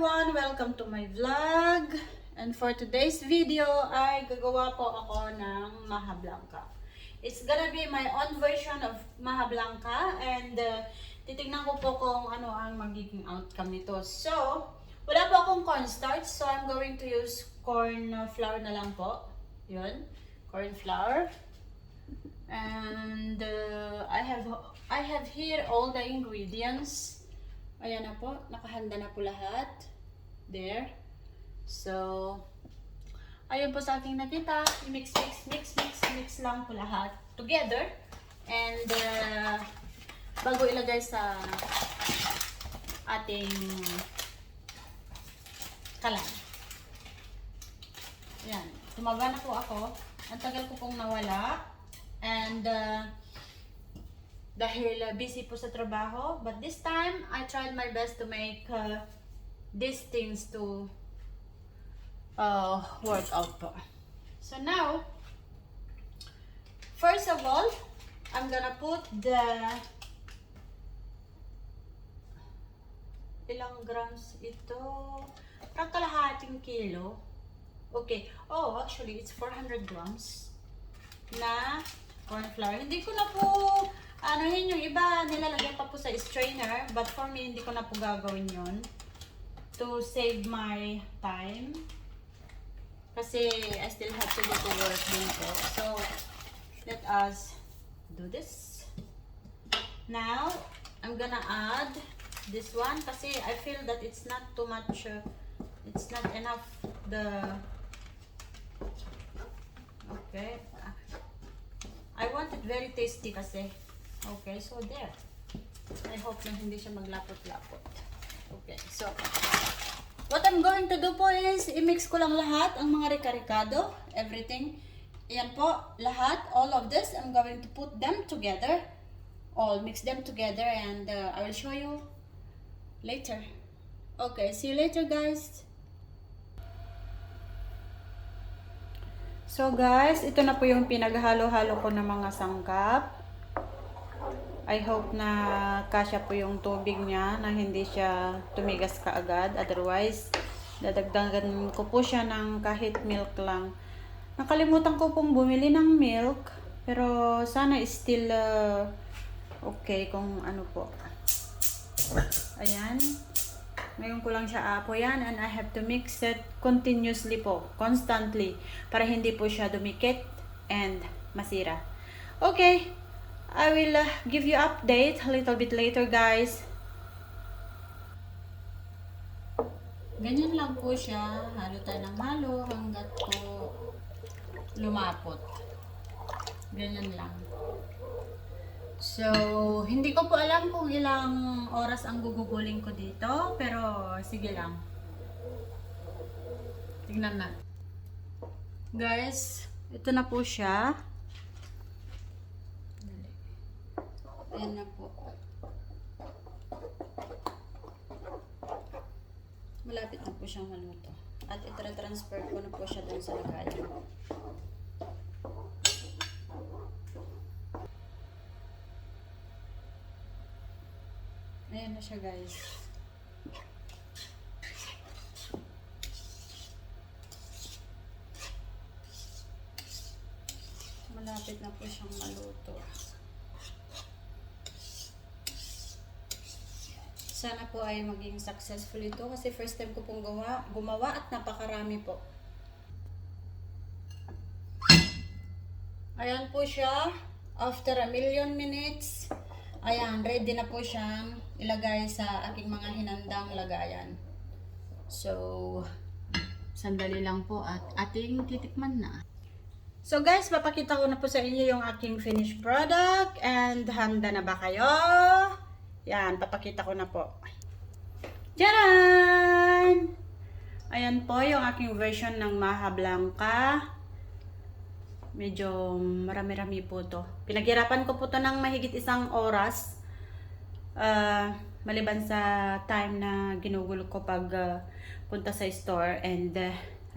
everyone! Welcome to my vlog. And for today's video ay gagawa po ako ng Maha Blanca. It's gonna be my own version of Maha Blanca and titignan ko po kung ano ang magiging outcome nito. So, wala po akong cornstarch, so I'm going to use corn flour na lang po. Yun, corn flour. And I have here all the ingredients. Ayan na po, nakahanda na po lahat. There. So, ayun po sa aking nakita. Mix lang po lahat together. And bago ilagay sa ating kalan. Ayan, tumaba na po ako. Ang tagal ko pong nawala. And dahil busy po sa trabaho, but this time I tried my best to make these things to work out po. So now, first of all, I'm gonna put the ilang grams ito, parang kalahating kilo. Okay, oh actually it's 400 grams na corn flour. Hindi ko na po yun yung iba nilalagyan pa po sa strainer, but for me hindi ko na po gagawin yun to save my time kasi I still have to go to work din po. So let us do this. Now I'm gonna add this one kasi I feel that it's not too much, it's not enough okay. I want it very tasty kasi. Okay, so there. I hope na hindi siya maglapot-lapot. Okay, so what I'm going to do po is i-mix ko lang lahat ang mga rika-ricado, everything. Ayan po, lahat, all of this, I'm going to put them together. All mix them together and I will show you later. Okay, see you later guys. So guys, ito na po yung pinaghalo-halo ko ng mga sangkap. I hope na kasya po yung tubig niya, na hindi siya tumigas kaagad. Otherwise, dadagdagan ko po siya ng kahit milk lang. Nakalimutan ko pong bumili ng milk, pero sana still okay kung ano po. Ayan. Ngayon ko lang siya apoyan and I have to mix it continuously po, constantly, para hindi po siya dumikit and masira. Okay, I will give you update a little bit later guys. Ganyan lang po siya, halo tayo ng halo hanggat po lumapot. Ganyan lang. So, hindi ko po alam kung ilang oras ang gugugulin ko dito, pero sige lang. Tingnan na. Guys, ito na po siya. Ayan na po. Malapit na po siyang maluto. At itra-transfer ko na po siya dun sa lagayan. Ayan na siya guys. Malapit na po siyang maluto. Sana po ay maging successful ito kasi first time ko pong gumawa at napakarami po. Ayan po siya. After 1,000,000 minutes, ayan, ready na po siyang ilagay sa aking mga hinandang lagayan. So, sandali lang po at ating titikman na. So guys, papakita ko na po sa inyo yung aking finished product and handa na ba kayo? Yan, papakita ko na po. Tcharan! Ayan po yung aking version ng Maha Blanca. Medyo marami-rami po to. Pinaghirapan ko po to ng mahigit 1 oras. Maliban sa time na ginugulo ko pag punta sa store. And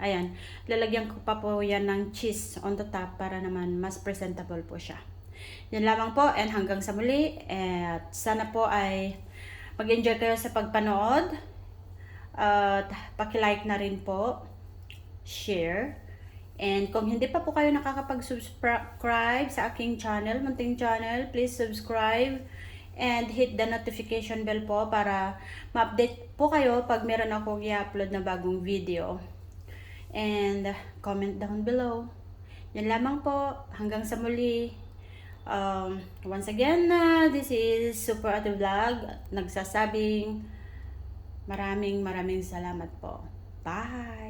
ayan, lalagyan ko pa po yan ng cheese on the top para naman mas presentable po siya. Yan lamang po and hanggang sa muli. At sana po ay mag-enjoy kayo sa pagpanood. At paki-like na rin po, share. And kung hindi pa po kayo nakakapag-subscribe sa aking channel, munting channel, please subscribe and hit the notification bell po para ma-update po kayo pag meron akong i-upload na bagong video. And comment down below. Yan lamang po. Hanggang sa muli. Once again, this is Super Ate Vlog. Nagsasabing maraming salamat po. Bye!